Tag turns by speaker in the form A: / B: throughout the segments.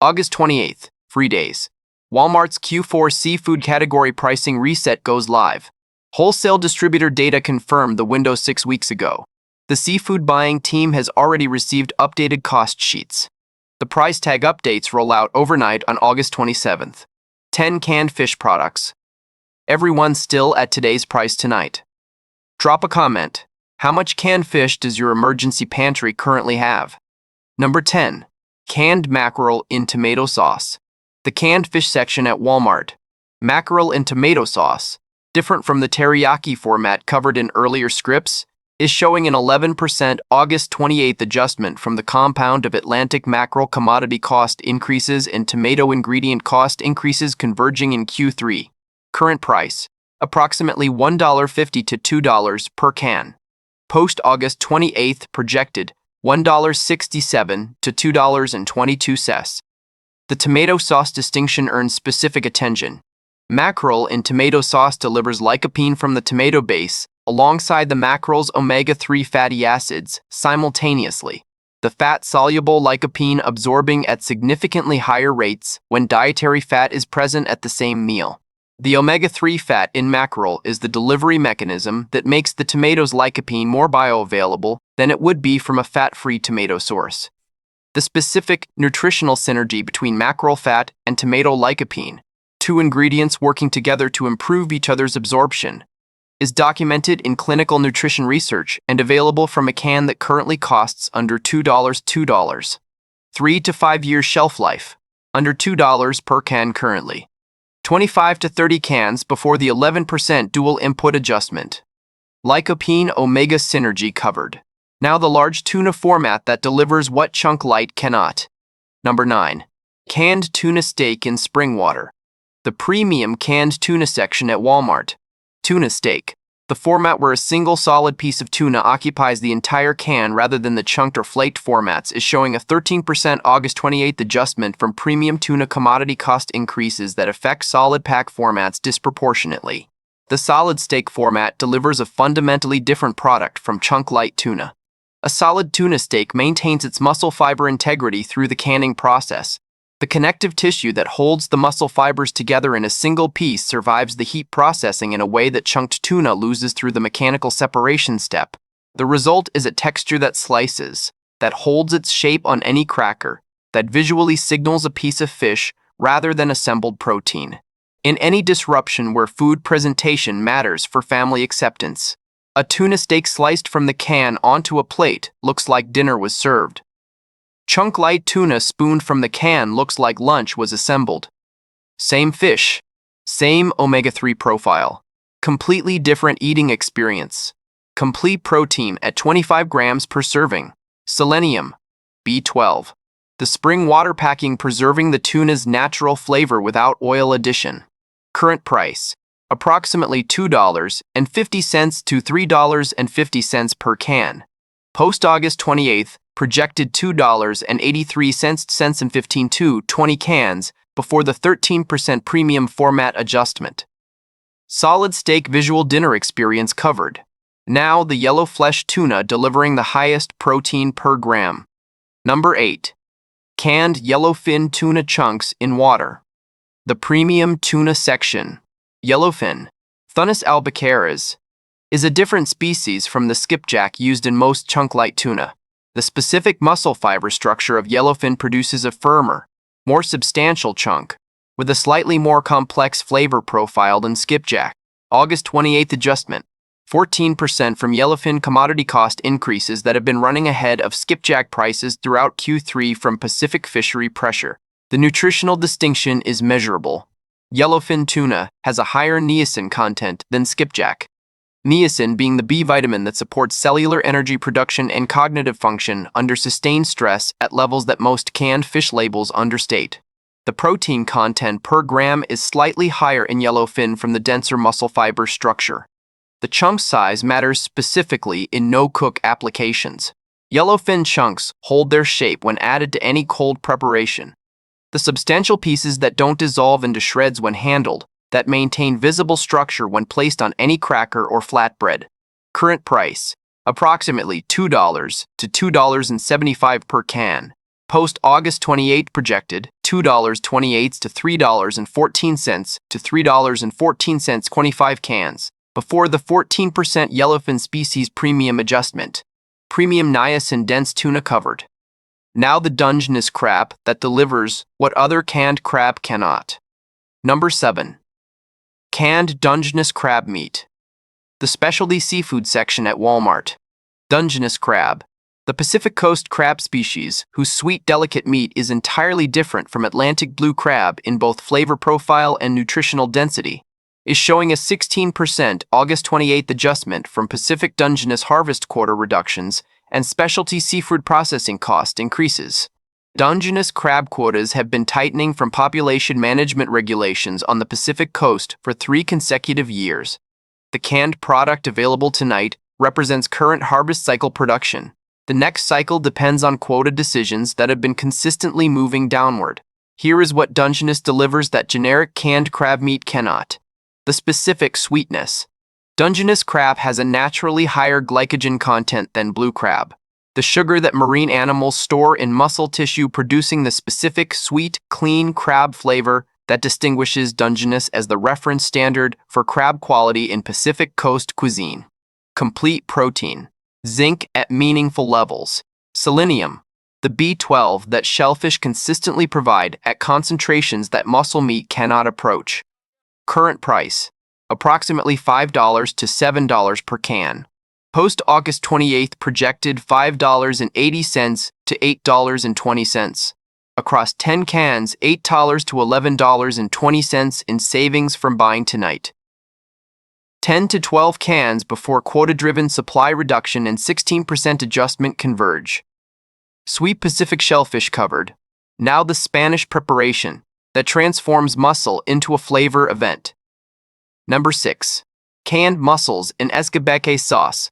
A: August 28th, free days. Walmart's Q4 seafood category pricing reset goes live. Wholesale distributor data confirmed the window 6 weeks ago. The seafood buying team has already received updated cost sheets. The price tag updates roll out overnight on August 27th. 10 canned fish products. Everyone still at today's price tonight. Drop a comment. How much canned fish does your emergency pantry currently have? Number 10. Canned mackerel in tomato sauce. The canned fish section at Walmart. Mackerel in tomato sauce, different from the teriyaki format covered in earlier scripts, is showing an 11% August 28th adjustment from the compound of Atlantic mackerel commodity cost increases and tomato ingredient cost increases converging in Q3. Current price, approximately $1.50 to $2 per can. Post-August 28th projected $1.67 to $2.22. The tomato sauce distinction earns specific attention. Mackerel in tomato sauce delivers lycopene from the tomato base alongside the mackerel's omega-3 fatty acids simultaneously, the fat-soluble lycopene absorbing at significantly higher rates when dietary fat is present at the same meal. The omega-3 fat in mackerel is the delivery mechanism that makes the tomato's lycopene more bioavailable than it would be from a fat-free tomato source. The specific nutritional synergy between mackerel fat and tomato lycopene, two ingredients working together to improve each other's absorption, is documented in clinical nutrition research and available from a can that currently costs under $2. 3 to 5 years shelf life, under $2 per can currently. 25 to 30 cans before the 11% dual input adjustment. Lycopene omega synergy covered. Now the large tuna format that delivers what Chunk Light cannot. Number 9. Canned tuna steak in spring water. The premium canned tuna section at Walmart. Tuna steak, the format where a single solid piece of tuna occupies the entire can rather than the chunked or flaked formats, is showing a 13% August 28th adjustment from premium tuna commodity cost increases that affect solid pack formats disproportionately. The solid steak format delivers a fundamentally different product from Chunk Light tuna. A solid tuna steak maintains its muscle fiber integrity through the canning process. The connective tissue that holds the muscle fibers together in a single piece survives the heat processing in a way that chunked tuna loses through the mechanical separation step. The result is a texture that slices, that holds its shape on any cracker, that visually signals a piece of fish rather than assembled protein. In any disruption where food presentation matters for family acceptance, a tuna steak sliced from the can onto a plate looks like dinner was served. Chunk Light tuna spooned from the can looks like lunch was assembled. Same fish, same omega-3 profile, completely different eating experience. Complete protein at 25 grams per serving. Selenium, B12. The spring water packing preserving the tuna's natural flavor without oil addition. Current price, approximately $2.50 to $3.50 per can. Post-August 28th, projected $2.83 and 15 to 20 cans before the 13% premium format adjustment. Solid steak visual dinner experience covered. Now the yellow flesh tuna delivering the highest protein per gram. Number 8. Canned yellowfin tuna chunks in water. The premium tuna section. Yellowfin, Thunnus albicaris, is a different species from the skipjack used in most Chunk Light tuna. The specific muscle fiber structure of yellowfin produces a firmer, more substantial chunk, with a slightly more complex flavor profile than skipjack. August 28th adjustment, 14% from yellowfin commodity cost increases that have been running ahead of skipjack prices throughout Q3 from Pacific fishery pressure. The nutritional distinction is measurable. Yellowfin tuna has a higher niacin content than skipjack. Niacin being the B vitamin that supports cellular energy production and cognitive function under sustained stress at levels that most canned fish labels understate. The protein content per gram is slightly higher in yellowfin from the denser muscle fiber structure. The chunk size matters specifically in no-cook applications. Yellowfin chunks hold their shape when added to any cold preparation. The substantial pieces that don't dissolve into shreds when handled, that maintain visible structure when placed on any cracker or flatbread. Current price, approximately $2 to $2.75 per can. Post-August 28 projected, $2.28 to $3.14 to $3.14 25 cans, before the 14% yellowfin species premium adjustment. Premium niacin dense tuna covered. Now the Dungeness crab that delivers what other canned crab cannot. Number 7. Canned Dungeness crab meat. The specialty seafood section at Walmart. Dungeness crab, the Pacific Coast crab species whose sweet, delicate meat is entirely different from Atlantic blue crab in both flavor profile and nutritional density, is showing a 16% August 28th adjustment from Pacific Dungeness harvest quota reductions and specialty seafood processing cost increases. Dungeness crab quotas have been tightening from population management regulations on the Pacific Coast for 3 consecutive years. The canned product available tonight represents current harvest cycle production. The next cycle depends on quota decisions that have been consistently moving downward. Here is what Dungeness delivers that generic canned crab meat cannot. The specific sweetness. Dungeness crab has a naturally higher glycogen content than blue crab, the sugar that marine animals store in muscle tissue, producing the specific sweet, clean crab flavor that distinguishes Dungeness as the reference standard for crab quality in Pacific Coast cuisine. Complete protein. Zinc at meaningful levels. Selenium, the B12 that shellfish consistently provide at concentrations that mussel meat cannot approach. Current price, approximately $5 to $7 per can. Post-August 28th projected $5.80 to $8.20. Across 10 cans, $8 to $11.20 in savings from buying tonight. 10 to 12 cans before quota-driven supply reduction and 16% adjustment converge. Sweet Pacific shellfish covered. Now the Spanish preparation that transforms mussel into a flavor event. Number 6. Canned mussels in escabeche sauce.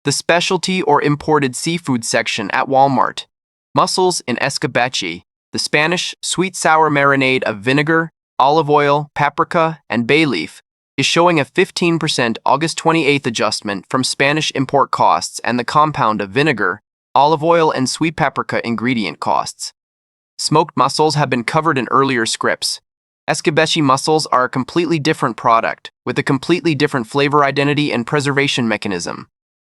A: The specialty or imported seafood section at Walmart. Mussels in escabeche, the Spanish sweet-sour marinade of vinegar, olive oil, paprika, and bay leaf, is showing a 15% August 28th adjustment from Spanish import costs and the compound of vinegar, olive oil, and sweet paprika ingredient costs. Smoked mussels have been covered in earlier scripts. Escabeche mussels are a completely different product, with a completely different flavor identity and preservation mechanism.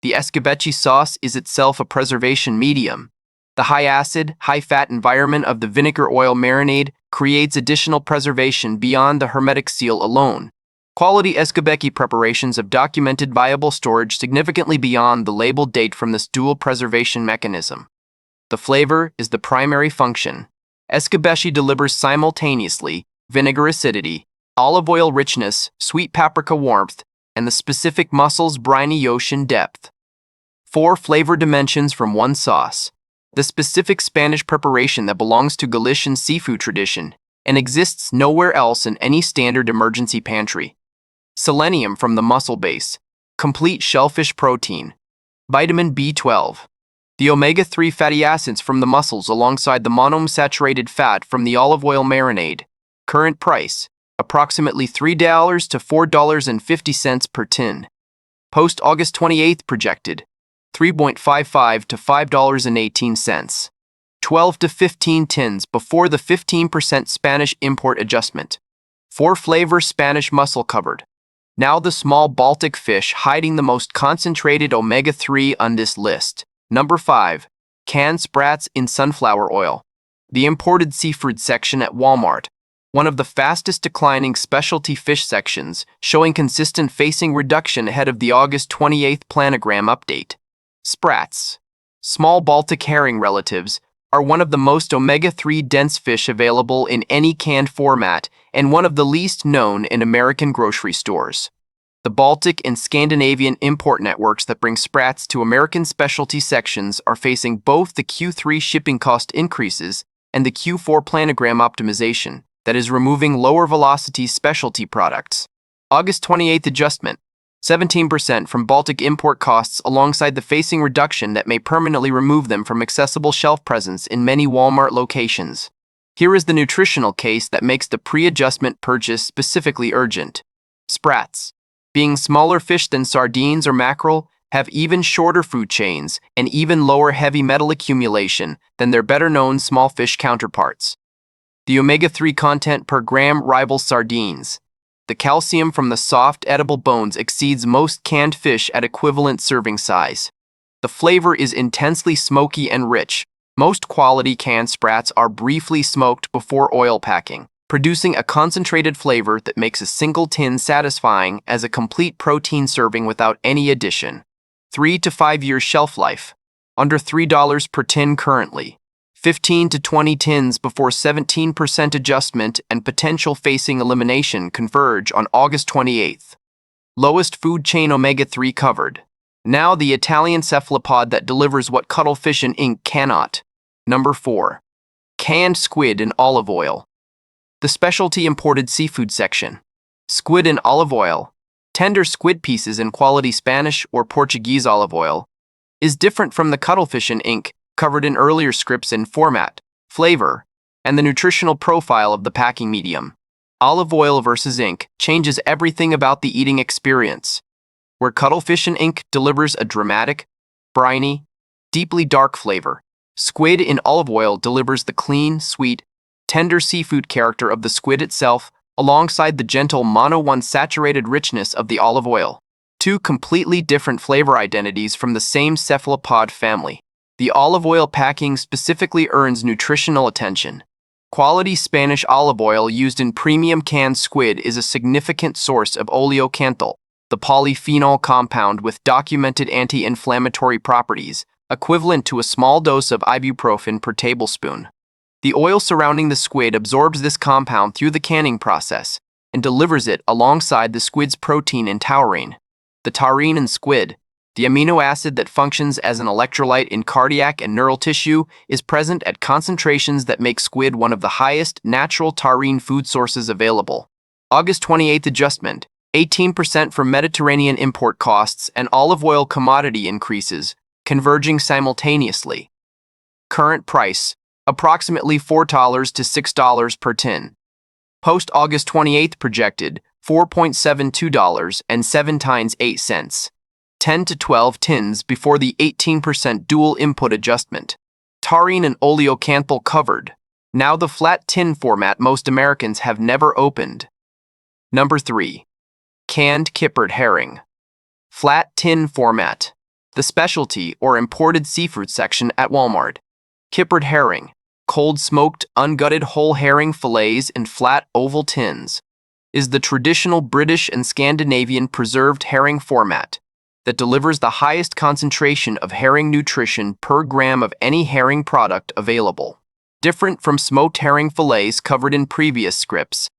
A: The escabeche sauce is itself a preservation medium. The high-acid, high-fat environment of the vinegar oil marinade creates additional preservation beyond the hermetic seal alone. Quality escabeche preparations have documented viable storage significantly beyond the labeled date from this dual preservation mechanism. The flavor is the primary function. Escabeche delivers simultaneously vinegar acidity, olive oil richness, sweet paprika warmth, and the specific mussel's briny ocean depth. 4 flavor dimensions from one sauce. The specific Spanish preparation that belongs to Galician seafood tradition and exists nowhere else in any standard emergency pantry. Selenium from the mussel base. Complete shellfish protein. Vitamin B12. The omega-3 fatty acids from the mussels alongside the monounsaturated fat from the olive oil marinade. Current price, approximately $3 to $4.50 per tin. Post-August 28th projected, $3.55 to $5.18. 12 to 15 tins before the 15% Spanish import adjustment. 4 flavor Spanish mussel covered. Now the small Baltic fish hiding the most concentrated omega-3 on this list. Number 5. Canned sprats in sunflower oil. The imported seafood section at Walmart. One of the fastest declining specialty fish sections, showing consistent facing reduction ahead of the August 28th planogram update. Sprats, small Baltic herring relatives, are one of the most omega-3 dense fish available in any canned format and one of the least known in American grocery stores. The Baltic and Scandinavian import networks that bring sprats to American specialty sections are facing both the Q3 shipping cost increases and the Q4 planogram optimization that is removing lower velocity specialty products. August 28th adjustment, 17% from Baltic import costs alongside the facing reduction that may permanently remove them from accessible shelf presence in many Walmart locations. Here is the nutritional case that makes the pre-adjustment purchase specifically urgent. Sprats, being smaller fish than sardines or mackerel, have even shorter food chains and even lower heavy metal accumulation than their better-known small fish counterparts. The omega-3 content per gram rivals sardines. The calcium from the soft, edible bones exceeds most canned fish at equivalent serving size. The flavor is intensely smoky and rich. Most quality canned sprats are briefly smoked before oil packing, producing a concentrated flavor that makes a single tin satisfying as a complete protein serving without any addition. 3 to 5 years shelf life. Under $3 per tin currently. 15 to 20 tins before 17% adjustment and potential facing elimination converge on August 28th. Lowest food chain omega-3 covered. Now the Italian cephalopod that delivers what cuttlefish and ink cannot. Number 4. Canned squid in olive oil. The specialty imported seafood section. Squid in olive oil, tender squid pieces in quality Spanish or Portuguese olive oil, is different from the cuttlefish and ink covered in earlier scripts in format, flavor, and the nutritional profile of the packing medium. Olive oil versus ink changes everything about the eating experience. Where cuttlefish and ink delivers a dramatic, briny, deeply dark flavor, squid in olive oil delivers the clean, sweet, tender seafood character of the squid itself alongside the gentle monounsaturated richness of the olive oil. Two completely different flavor identities from the same cephalopod family. The olive oil packing specifically earns nutritional attention. Quality Spanish olive oil used in premium canned squid is a significant source of oleocanthal, the polyphenol compound with documented anti-inflammatory properties, equivalent to a small dose of ibuprofen per tablespoon. The oil surrounding the squid absorbs this compound through the canning process and delivers it alongside the squid's protein in taurine. The taurine in squid, the amino acid that functions as an electrolyte in cardiac and neural tissue, is present at concentrations that make squid one of the highest natural taurine food sources available. August 28th adjustment, 18% from Mediterranean import costs and olive oil commodity increases, converging simultaneously. Current price, approximately $4 to $6 per tin. Post-August 28th projected, $4.72 and 7 times 8 cents. 10 to 12 tins before the 18% dual input adjustment. Taurine and oleocanthal covered. Now the flat tin format most Americans have never opened. Number 3. Canned kippered herring. Flat tin format. The specialty or imported seafood section at Walmart. Kippered herring, cold smoked ungutted whole herring fillets in flat oval tins, is the traditional British and Scandinavian preserved herring format that delivers the highest concentration of herring nutrition per gram of any herring product available. Different from smoked herring fillets covered in previous scripts.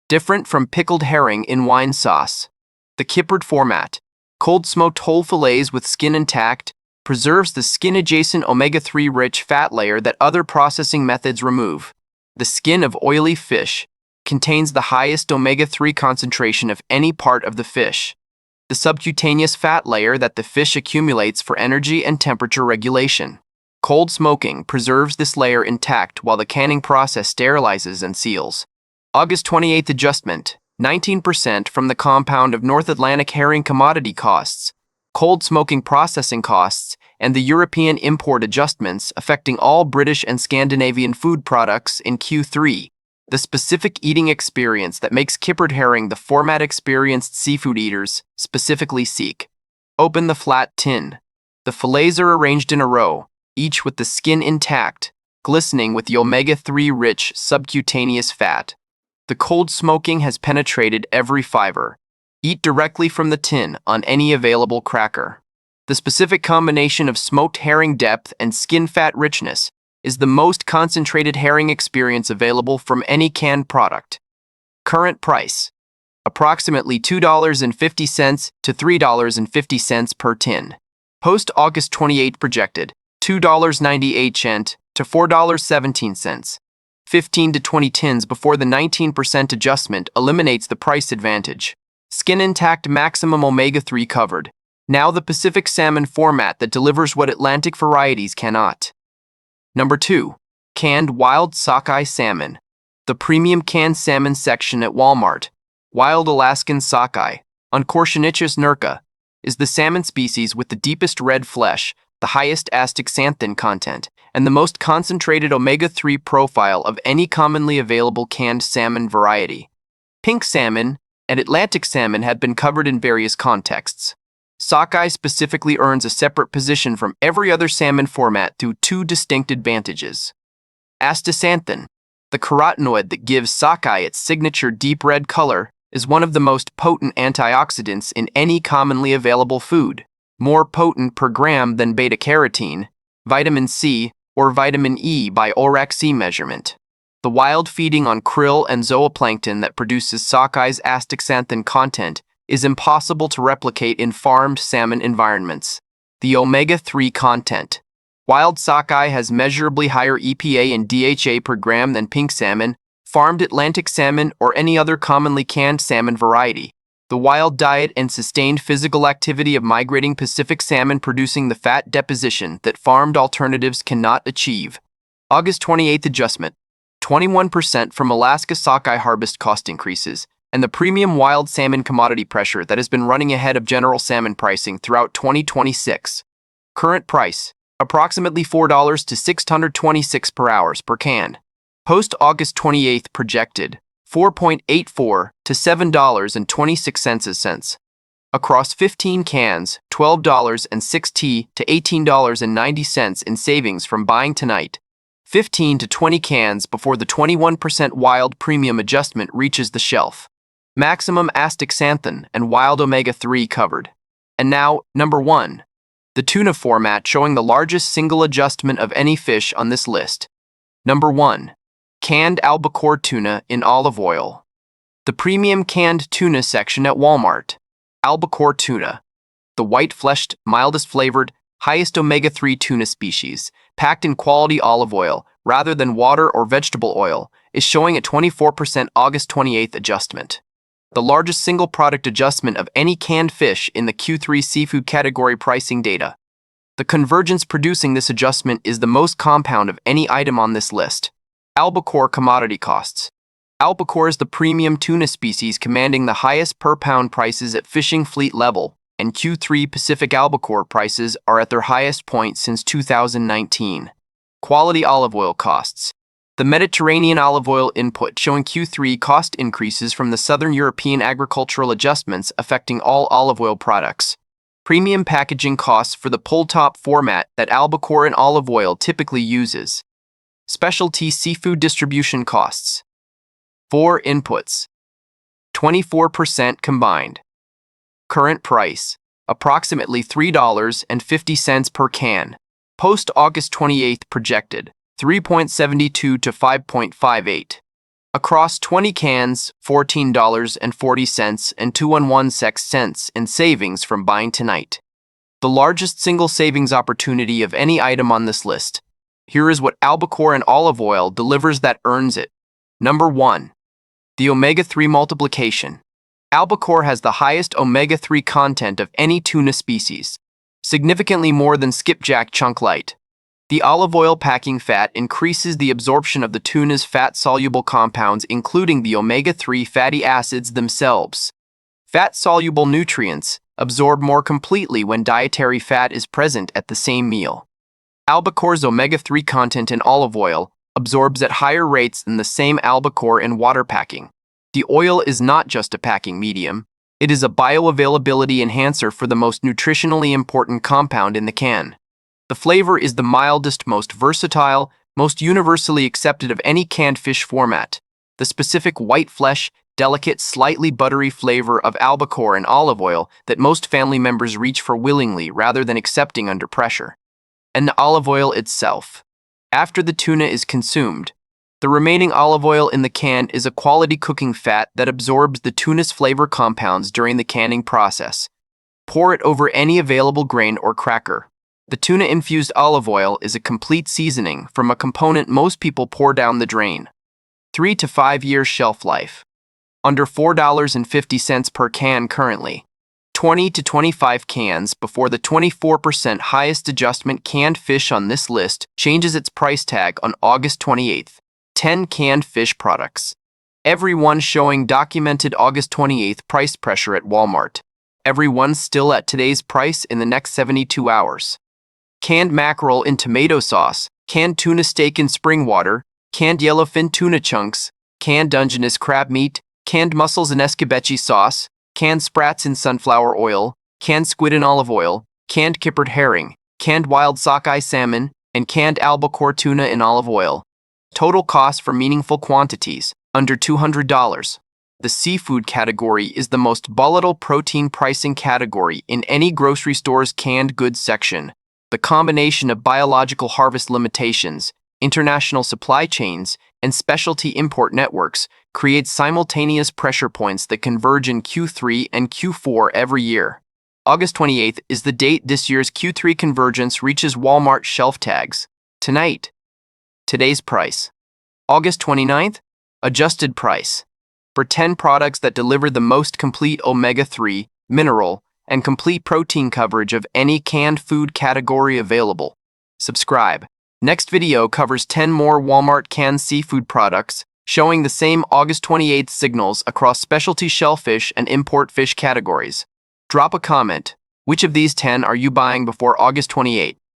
A: Different from pickled herring in wine sauce. The kippered format, cold smoked whole fillets with skin intact, preserves the skin-adjacent omega-3 rich fat layer that other processing methods remove. The skin of oily fish contains the highest omega-3 concentration of any part of the fish. The subcutaneous fat layer that the fish accumulates for energy and temperature regulation. Cold smoking preserves this layer intact while the canning process sterilizes and seals. August 28th adjustment, 19% from the compound of North Atlantic herring commodity costs, cold smoking processing costs, and the European import adjustments affecting all British and Scandinavian food products in Q3. The specific eating experience that makes kippered herring the format experienced seafood eaters specifically seek. Open the flat tin. The fillets are arranged in a row, each with the skin intact, glistening with the omega-3 rich subcutaneous fat. The cold smoking has penetrated every fiber. Eat directly from the tin on any available cracker. The specific combination of smoked herring depth and skin fat richness is the most concentrated herring experience available from any canned product. Current price, approximately $2.50 to $3.50 per tin. Post-August 28 projected, $2.98 to $4.17. 15 to 20 tins before the 19% adjustment eliminates the price advantage. Skin intact maximum omega-3 covered. Now the Pacific salmon format that delivers what Atlantic varieties cannot. Number 2. Canned wild sockeye salmon. The premium canned salmon section at Walmart. Wild Alaskan sockeye, Oncortionichus nerca, is the salmon species with the deepest red flesh, the highest astaxanthin content, and the most concentrated omega-3 profile of any commonly available canned salmon variety. Pink salmon and Atlantic salmon had been covered in various contexts. Sockeye specifically earns a separate position from every other salmon format through two distinct advantages. Astaxanthin, the carotenoid that gives sockeye its signature deep red color, is one of the most potent antioxidants in any commonly available food, more potent per gram than beta-carotene, vitamin C, or vitamin E by ORAC-C measurement. The wild feeding on krill and zooplankton that produces sockeye's astaxanthin content is impossible to replicate in farmed salmon environments. The omega-3 content. Wild sockeye has measurably higher EPA and DHA per gram than pink salmon, farmed Atlantic salmon, or any other commonly canned salmon variety. The wild diet and sustained physical activity of migrating Pacific salmon producing the fat deposition that farmed alternatives cannot achieve. August 28th adjustment. 21% from Alaska sockeye harvest cost increases, and the premium wild salmon commodity pressure that has been running ahead of general salmon pricing throughout 2026. Current price, approximately $4 to $626 per hours per can. Post-August 28th projected, $4.84 to $7.26. Across 15 cans, $12.60 to $18.90 in savings from buying tonight. 15 to 20 cans before the 21% wild premium adjustment reaches the shelf. Maximum astaxanthin and wild omega-3 covered. And now, number 1. The tuna format showing the largest single adjustment of any fish on this list. Number 1. Canned albacore tuna in olive oil. The premium canned tuna section at Walmart. Albacore tuna. The white-fleshed, mildest flavored, highest omega-3 tuna species, packed in quality olive oil rather than water or vegetable oil, is showing a 24% August 28th adjustment. The largest single product adjustment of any canned fish in the Q3 seafood category pricing data. The convergence producing this adjustment is the most compound of any item on this list. Albacore commodity costs. Albacore is the premium tuna species commanding the highest per-pound prices at fishing fleet level, and Q3 Pacific albacore prices are at their highest point since 2019. Quality olive oil costs. The Mediterranean olive oil input showing Q3 cost increases from the Southern European agricultural adjustments affecting all olive oil products. Premium packaging costs for the pull-top format that albacore and olive oil typically uses. Specialty seafood distribution costs. 4 inputs. 24% combined. Current price, approximately $3.50 per can. Post-August 28th projected, 3.72 to 5.58. Across 20 cans, $14.40 and 216 cents in savings from buying tonight. The largest single savings opportunity of any item on this list. Here is what albacore and olive oil delivers that earns it. Number 1. The omega-3 multiplication. Albacore has the highest omega-3 content of any tuna species, significantly more than skipjack chunk light. The olive oil packing fat increases the absorption of the tuna's fat-soluble compounds, including the omega-3 fatty acids themselves. Fat-soluble nutrients absorb more completely when dietary fat is present at the same meal. Albacore's omega-3 content in olive oil absorbs at higher rates than the same albacore in water packing. The oil is not just a packing medium, it is a bioavailability enhancer for the most nutritionally important compound in the can. The flavor is the mildest, most versatile, most universally accepted of any canned fish format. The specific white flesh, delicate, slightly buttery flavor of albacore and olive oil that most family members reach for willingly rather than accepting under pressure. And the olive oil itself. After the tuna is consumed, the remaining olive oil in the can is a quality cooking fat that absorbs the tuna's flavor compounds during the canning process. Pour it over any available grain or cracker. The tuna-infused olive oil is a complete seasoning from a component most people pour down the drain. 3 to 5 years shelf life. Under $4.50 per can currently. 20 to 25 cans before the 24% highest adjustment canned fish on this list changes its price tag on August 28th. 10 canned fish products. Every one showing documented August 28th price pressure at Walmart. Every one still at today's price in the next 72 hours. Canned mackerel in tomato sauce, canned tuna steak in spring water, canned yellowfin tuna chunks, canned Dungeness crab meat, canned mussels in escabeche sauce, canned sprats in sunflower oil, canned squid in olive oil, canned kippered herring, canned wild sockeye salmon, and canned albacore tuna in olive oil. Total cost for meaningful quantities, under $200. The seafood category is the most volatile protein pricing category in any grocery store's canned goods section. The combination of biological harvest limitations, international supply chains, and specialty import networks creates simultaneous pressure points that converge in Q3 and Q4 every year. August 28th is the date this year's Q3 convergence reaches Walmart shelf tags. Tonight. Today's price. August 29th, adjusted price. For 10 products that deliver the most complete omega-3, mineral, and complete protein coverage of any canned food category available. Subscribe. Next video covers 10 more Walmart canned seafood products, showing the same August 28th signals across specialty shellfish and import fish categories. Drop a comment. Which of these 10 are you buying before August 28th?